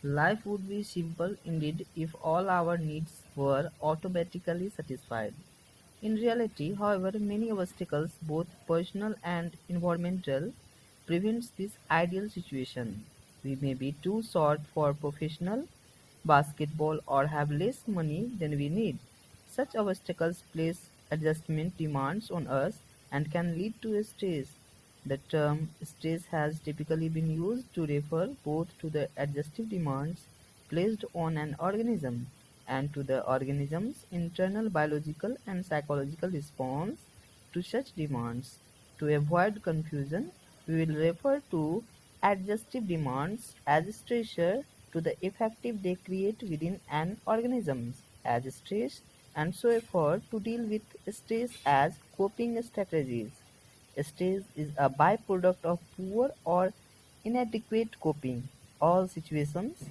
Life would be simple indeed if all our needs were automatically satisfied. In reality, however, many obstacles, both personal and environmental, prevents this ideal situation. We may be too short for professional basketball or have less money than we need. Such obstacles place adjustment demands on us and can lead to stress. The term stress has typically been used to refer both to the adjustive demands placed on an organism and to the organism's internal biological and psychological response to such demands. To avoid confusion, we will refer to adjustive demands as stressor to the effective they create within an organism as stress and so effort to deal with stress as coping strategies. Stress is a byproduct of poor or inadequate coping. All situations,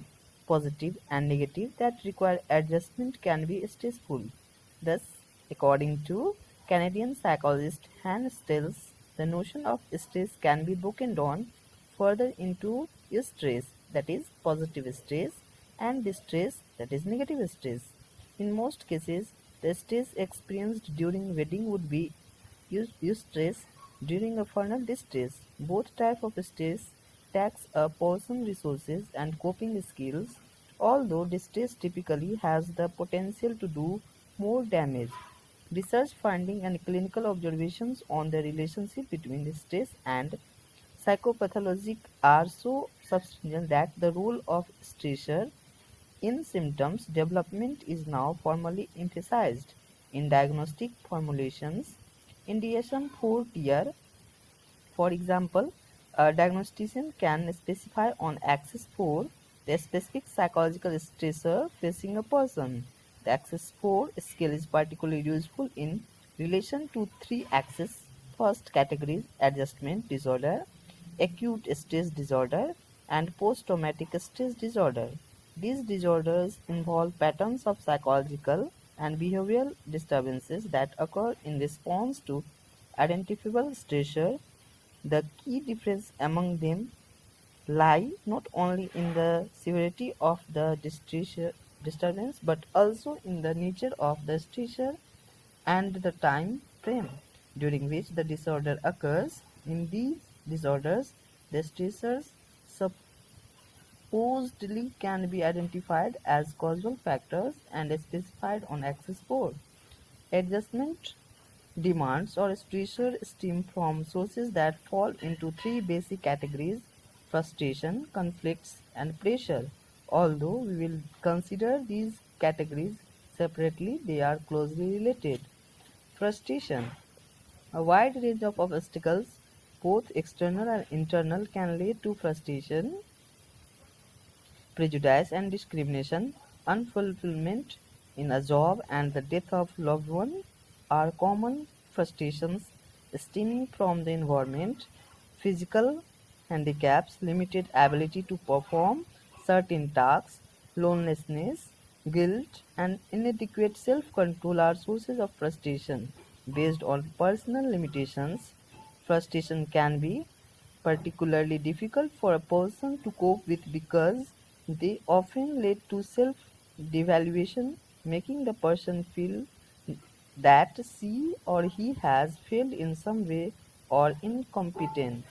positive and negative, that require adjustment can be stressful. Thus, according to Canadian psychologist Hans Stills, the notion of stress can be broken down further into eustress, that is positive stress, and distress, that is negative stress. In most cases, the stress experienced during wedding would be eustress during a funeral distress. Both types of stress tax a person's resources and coping skills, although distress typically has the potential to do more damage. Research findings and clinical observations on the relationship between stress and psychopathology are so substantial that the role of stressor in symptoms development is now formally emphasized in diagnostic formulations. In DSM-4 tier, for example, a diagnostician can specify on axis 4 the specific psychological stressor facing a person. The axis 4 scale is particularly useful in relation to three axes. First categories: adjustment disorder, acute stress disorder, and post-traumatic stress disorder. These disorders involve patterns of psychological and behavioral disturbances that occur in response to identifiable stressor. The key difference among them lie not only in the severity of the disturbance but also in the nature of the stressor and the time frame during which the disorder occurs. In these disorders, the stressors supposedly can be identified as causal factors and specified on axis 4. Adjustment demands or stressor stem from sources that fall into three basic categories: frustration, conflicts, and pressure. Although we will consider these categories separately, they are closely related. Frustration: a wide range of obstacles, both external and internal, can lead to frustration, prejudice and discrimination. Unfulfillment in a job and the death of loved one are common frustrations stemming from the environment. Physical handicaps, limited ability to perform certain tasks, loneliness, guilt, and inadequate self-control are sources of frustration. Based on personal limitations, frustration can be particularly difficult for a person to cope with because they often lead to self-devaluation, making the person feel that she or he has failed in some way or incompetent.